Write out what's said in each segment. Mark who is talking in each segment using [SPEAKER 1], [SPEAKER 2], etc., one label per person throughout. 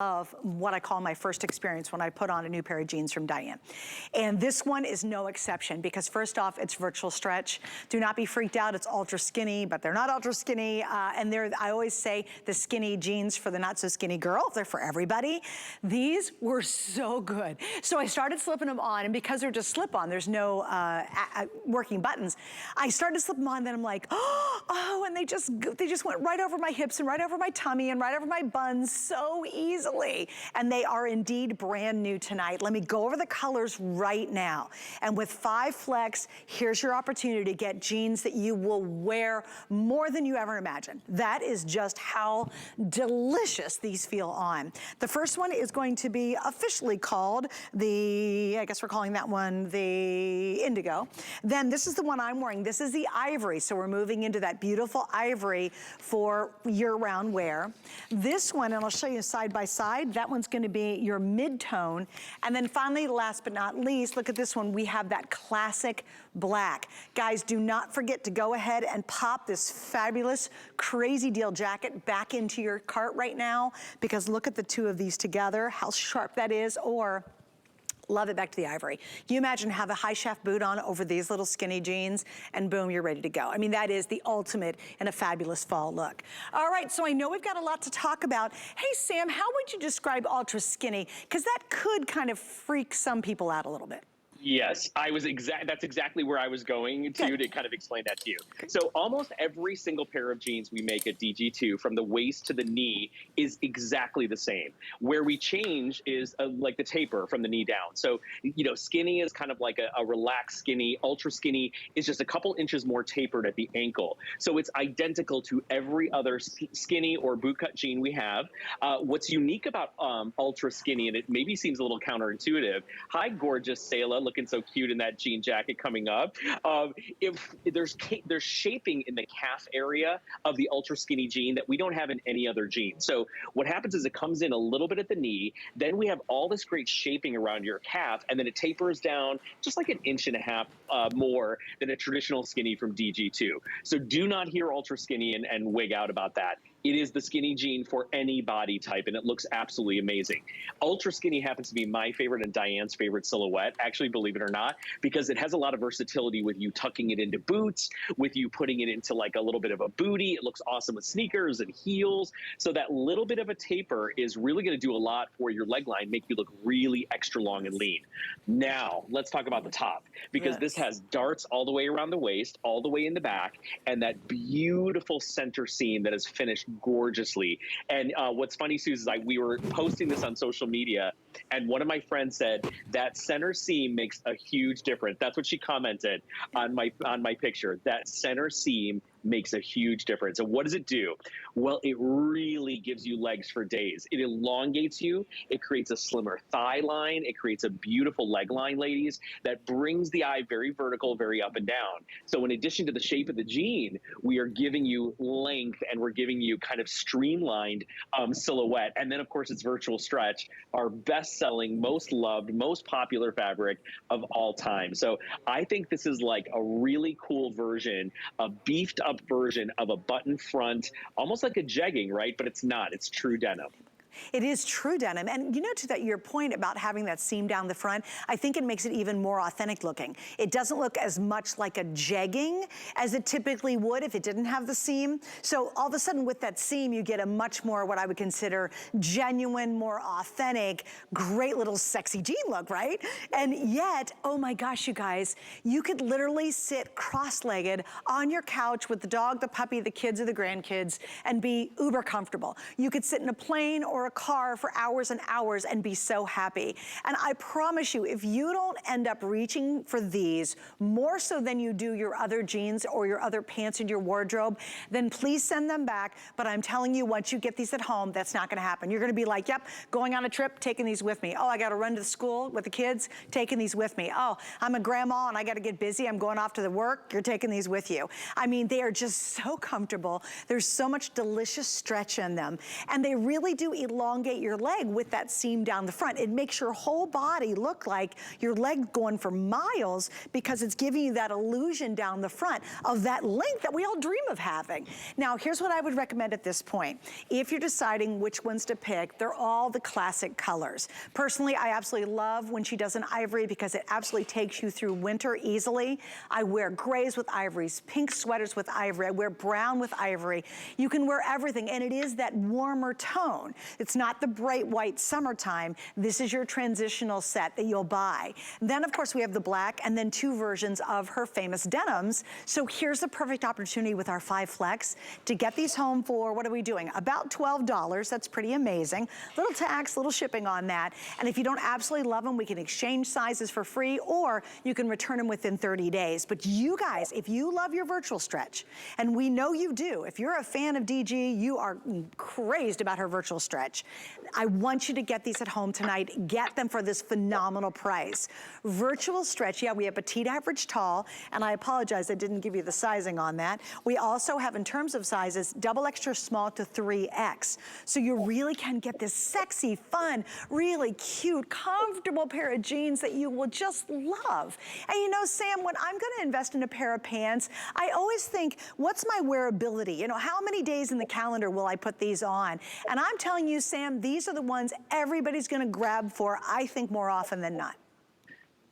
[SPEAKER 1] of what I call my first experience when I put on a new pair of jeans from Diane. And this one is no exception because first off, it's virtual stretch. Do not be freaked out, it's ultra skinny, but they're not ultra skinny. And I always say the skinny jeans for the not so skinny girl, they're for everybody. These were so good. So I started slipping them on, and because they're just slip on, there's no working buttons. I started slipping them on, then I'm like, oh, and they just went right over my hips and right over my tummy and right over my buns so easily. And they are indeed brand new tonight. Let me go over the colors right now. And with 5 Flex, here's your opportunity to get jeans that you will wear more than you ever imagined. That is just how delicious these feel on. The first one is going to be officially called I guess we're calling that one the Indigo. Then this is the one I'm wearing. This is the Ivory. So we're moving into that beautiful ivory for year-round wear. This one, and I'll show you side by side, that one's gonna be your mid-tone. And then finally, last but not least, look at this one. We have that classic black. Guys, do not forget to go ahead and pop this fabulous, crazy deal jacket back into your cart right now, because look at the two of these together, how sharp that is, or love it, back to the ivory. Can you imagine have a high shaft boot on over these little skinny jeans and boom, you're ready to go. I mean, that is the ultimate in a fabulous fall look. All right, so I know we've got a lot to talk about. Hey, Sam, how would you describe ultra skinny? Because that could kind of freak some people out a little bit.
[SPEAKER 2] Yes, that's exactly where I was going to kind of explain that to you. So almost every single pair of jeans we make at DG2, from the waist to the knee, is exactly the same. Where we change is like the taper from the knee down. So, you know, skinny is kind of like a relaxed skinny. Ultra skinny is just a couple inches more tapered at the ankle. So it's identical to every other skinny or bootcut jean we have. What's unique about ultra skinny, and it maybe seems a little counterintuitive. Hi, gorgeous Sayla, looking so cute in that jean jacket coming up. If there's shaping in the calf area of the ultra skinny jean that we don't have in any other jean. So what happens is it comes in a little bit at the knee, then we have all this great shaping around your calf, and then it tapers down just like 1.5 inches more than a traditional skinny from DG2. So do not hear ultra skinny and wig out about that. It is the skinny jean for any body type, and it looks absolutely amazing. Ultra skinny happens to be my favorite and Diane's favorite silhouette, actually, believe it or not, because it has a lot of versatility with you tucking it into boots, with you putting it into like a little bit of a booty. It looks awesome with sneakers and heels. So that little bit of a taper is really going to do a lot for your leg line, make you look really extra long and lean. Now, let's talk about the top, because this has darts all the way around the waist, all the way in the back, and that beautiful center seam that is finished gorgeously. And what's funny, Susan, is we were posting this on social media, and one of my friends said that center seam makes a huge difference. That's what she commented on my picture. That center seam makes a huge difference. And what does it do? Well, it really gives you legs for days. It elongates you. It creates a slimmer thigh line. It creates a beautiful leg line, ladies, that brings the eye very vertical, very up and down. So in addition to the shape of the jean, we are giving you length, and we're giving you kind of streamlined silhouette. And then, of course, it's virtual stretch, our best-selling, most loved, most popular fabric of all time. So I think this is like a really cool version, a beefed up version of a button front, almost like a jegging, right? But it's not, it's true denim.
[SPEAKER 1] It is true denim. And you know, to your point about having that seam down the front, I think it makes it even more authentic looking. It doesn't look as much like a jegging as it typically would if it didn't have the seam. So all of a sudden with that seam, you get a much more what I would consider genuine, more authentic, great little sexy jean look, right? And yet, oh my gosh, you guys, you could literally sit cross-legged on your couch with the dog, the puppy, the kids, or the grandkids and be uber comfortable. You could sit in a plane or a car for hours and hours and be so happy. And I promise you, if you don't end up reaching for these more so than you do your other jeans or your other pants in your wardrobe, then please send them back. But I'm telling you, once you get these at home, that's not gonna happen. You're gonna be like, yep, going on a trip, taking these with me. Oh, I gotta run to the school with the kids, taking these with me. Oh, I'm a grandma and I gotta get busy, I'm going off to the work, you're taking these with you. I mean, they are just so comfortable. There's so much delicious stretch in them. And they really do elongate your leg with that seam down the front. It makes your whole body look like your leg going for miles because it's giving you that illusion down the front of that length that we all dream of having. Now, here's what I would recommend at this point. If you're deciding which ones to pick, they're all the classic colors. Personally, I absolutely love when she does an ivory because it absolutely takes you through winter easily. I wear grays with ivories, pink sweaters with ivory, I wear brown with ivory. You can wear everything, and it is that warmer tone. It's not the bright white summertime. This is your transitional set that you'll buy. Then, of course, we have the black and then 2 versions of her famous denims. So here's the perfect opportunity with our 5 Flex to get these home for, what are we doing? About $12. That's pretty amazing. Little tax, little shipping on that. And if you don't absolutely love them, we can exchange sizes for free, or you can return them within 30 days. But you guys, if you love your virtual stretch, and we know you do, if you're a fan of DG, you are crazed about her virtual stretch. I want you to get these at home tonight. Get them for this phenomenal price. Virtual stretch, yeah, we have petite, average, tall, and I apologize, I didn't give you the sizing on that. We also have, in terms of sizes, double extra small to 3X. So you really can get this sexy, fun, really cute, comfortable pair of jeans that you will just love. And you know, Sam, when I'm gonna invest in a pair of pants, I always think, what's my wearability? You know, how many days in the calendar will I put these on? And I'm telling you, Sam, these are the ones everybody's gonna grab for, I think, more often than not.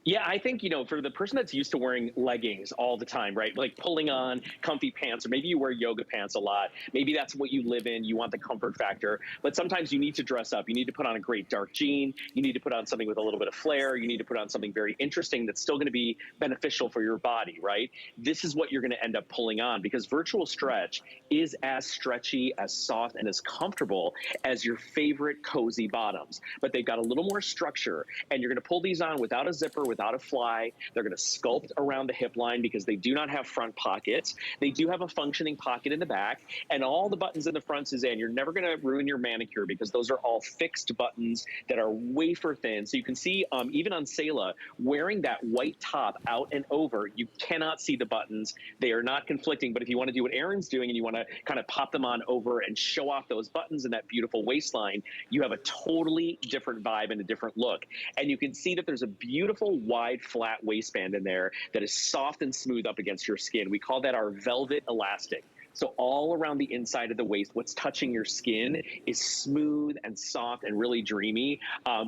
[SPEAKER 2] Yeah, I think, you know, for the person that's used to wearing leggings all the time, right? Like pulling on comfy pants, or maybe you wear yoga pants a lot. Maybe that's what you live in. You want the comfort factor. But sometimes you need to dress up. You need to put on a great dark jean. You need to put on something with a little bit of flair. You need to put on something very interesting that's still going to be beneficial for your body, right? This is what you're going to end up pulling on, because virtual stretch is as stretchy, as soft, and as comfortable as your favorite cozy bottoms. But they've got a little more structure, and you're going to pull these on without a zipper, without a fly. They're going to sculpt around the hip line because they do not have front pockets. They do have a functioning pocket in the back, and all the buttons in the front, Suzanne, you're never going to ruin your manicure because those are all fixed buttons that are wafer thin. So you can see, even on Selah, wearing that white top out and over, you cannot see the buttons. They are not conflicting, but if you want to do what Erin's doing and you want to kind of pop them on over and show off those buttons and that beautiful waistline, you have a totally different vibe and a different look. And you can see that there's a beautiful wide flat waistband in there that is soft and smooth up against your skin. We call that our velvet elastic. So all around the inside of the waist, what's touching your skin is smooth and soft and really dreamy.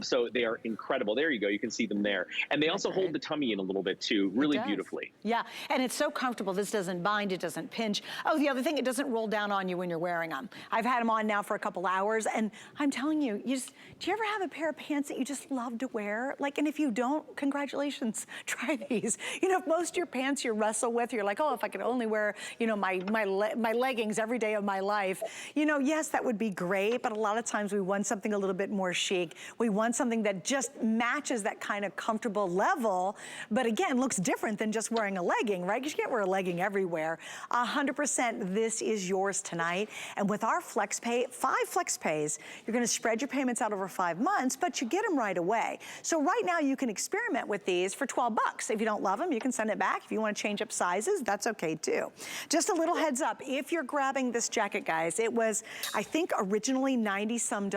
[SPEAKER 2] So they are incredible. There you go. You can see them there. And they also hold the tummy in a little bit too, really beautifully.
[SPEAKER 1] Yeah, and it's so comfortable. This doesn't bind, it doesn't pinch. Oh, the other thing, it doesn't roll down on you when you're wearing them. I've had them on now for a couple hours, and I'm telling you, do you ever have a pair of pants that you just love to wear? Like, and if you don't, congratulations, try these. You know, if most of your pants you wrestle with, you're like, oh, if I could only wear, you know, my leggings every day of my life. You know, yes, that would be great, but a lot of times we want something a little bit more chic. We want something that just matches that kind of comfortable level, but again, looks different than just wearing a legging, right? Because you can't wear a legging everywhere. 100%, this is yours tonight. And with our flex pay, 5 flex pays, you're gonna spread your payments out over 5 months, but you get them right away. So right now you can experiment with these for 12 bucks. If you don't love them, you can send it back. If you want to change up sizes, that's okay too. Just a little heads up, if you're grabbing this jacket, guys, it was, I think, originally $90-some.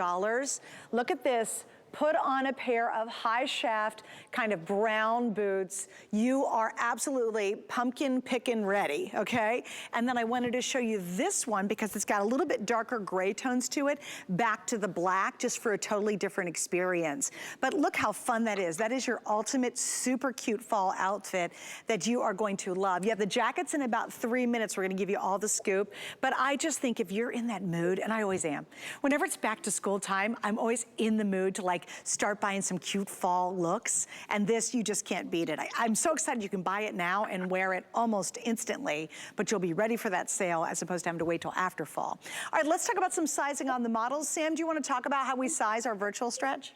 [SPEAKER 1] Look at this. Put on a pair of high shaft, kind of brown boots. You are absolutely pumpkin picking ready, okay? And then I wanted to show you this one because it's got a little bit darker gray tones to it, back to the black, just for a totally different experience. But look how fun that is. That is your ultimate super cute fall outfit that you are going to love. You have the jackets in about 3 minutes. We're gonna give you all the scoop. But I just think if you're in that mood, and I always am, whenever it's back to school time, I'm always in the mood to like start buying some cute fall looks, and this, you just can't beat it. I'm so excited you can buy it now and wear it almost instantly, but you'll be ready for that sale as opposed to having to wait till after fall. All right, let's talk about some sizing on the models. Sam, do you want to talk about how we size our virtual stretch?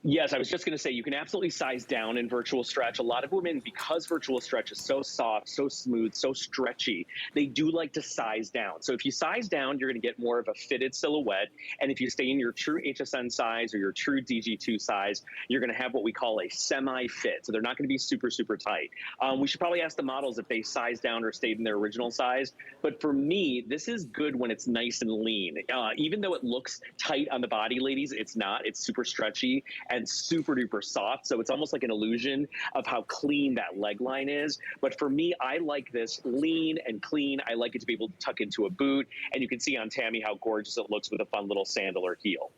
[SPEAKER 2] Yes, I was just going to say you can absolutely size down in virtual stretch. A lot of women, because virtual stretch is so soft, so smooth, so stretchy, they do like to size down. So if you size down, you're going to get more of a fitted silhouette. And if you stay in your true HSN size or your true DG2 size, you're going to have what we call a semi-fit. So they're not going to be super, super tight. We should probably ask the models if they size down or stayed in their original size. But for me, this is good when it's nice and lean. Even though it looks tight on the body, ladies, it's not. It's super stretchy and super duper soft. So it's almost like an illusion of how clean that leg line is. But for me, I like this lean and clean. I like it to be able to tuck into a boot. And you can see on Tammy how gorgeous it looks with a fun little sandal or heel.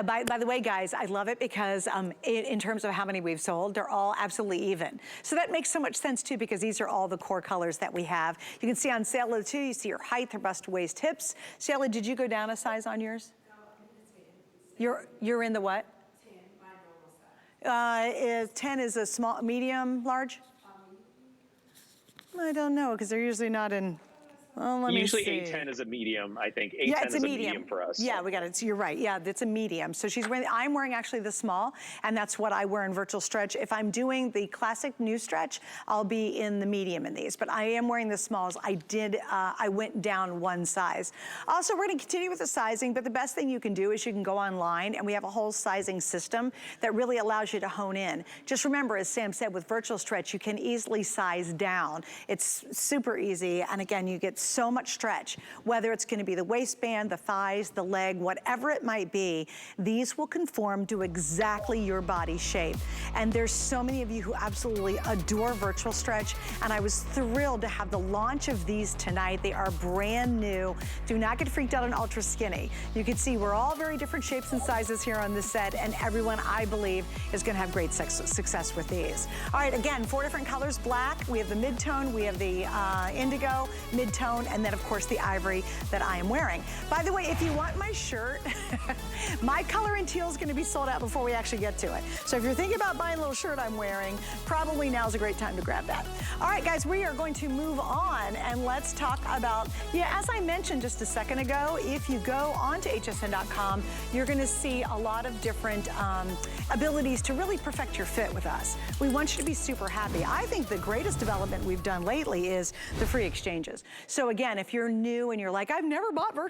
[SPEAKER 1] By the way, guys, I love it because in terms of how many we've sold, they're all absolutely even. So that makes so much sense too, because these are all the core colors that we have. You can see on Sayla too, you see your height, her bust, waist, hips. Sayla, did you go down a size on yours? You're in the what? 10 is a small, medium, large? I don't know, because they're usually not in. Well, let me see.
[SPEAKER 2] Usually 810 is a medium, I think. 810
[SPEAKER 1] yeah, it's
[SPEAKER 2] is
[SPEAKER 1] a medium
[SPEAKER 2] for us.
[SPEAKER 1] Yeah, we got it. So you're right. Yeah, it's a medium. So she's wearing, I'm wearing actually the small, and that's what I wear in virtual stretch. If I'm doing the classic new stretch, I'll be in the medium in these. But I am wearing the smalls. I went down one size. Also, we're going to continue with the sizing, but the best thing you can do is you can go online, and we have a whole sizing system that really allows you to hone in. Just remember, as Sam said, with virtual stretch, you can easily size down. It's super easy, and again, you get so much stretch, whether it's going to be the waistband, the thighs, the leg, whatever it might be, these will conform to exactly your body shape. And there's so many of you who absolutely adore virtual stretch, and I was thrilled to have the launch of these tonight. They are brand new. Do not get freaked out on ultra skinny. You can see we're all very different shapes and sizes here on this set, and everyone, I believe, is going to have great success with these. All right, again, 4 different colors: black, we have the mid-tone, we have the indigo, mid-tone, and then of course the ivory that I am wearing. By the way, if you want my shirt, my color in teal is going to be sold out before we actually get to it. So if you're thinking about buying a little shirt I'm wearing, probably now's a great time to grab that. All right, guys, we are going to move on, and let's talk about, as I mentioned just a second ago, if you go onto hsn.com, you're going to see a lot of different abilities to really perfect your fit with us. We want you to be super happy. I think the greatest development we've done lately is the free exchanges. So again, if you're new and you're like, I've never bought virtual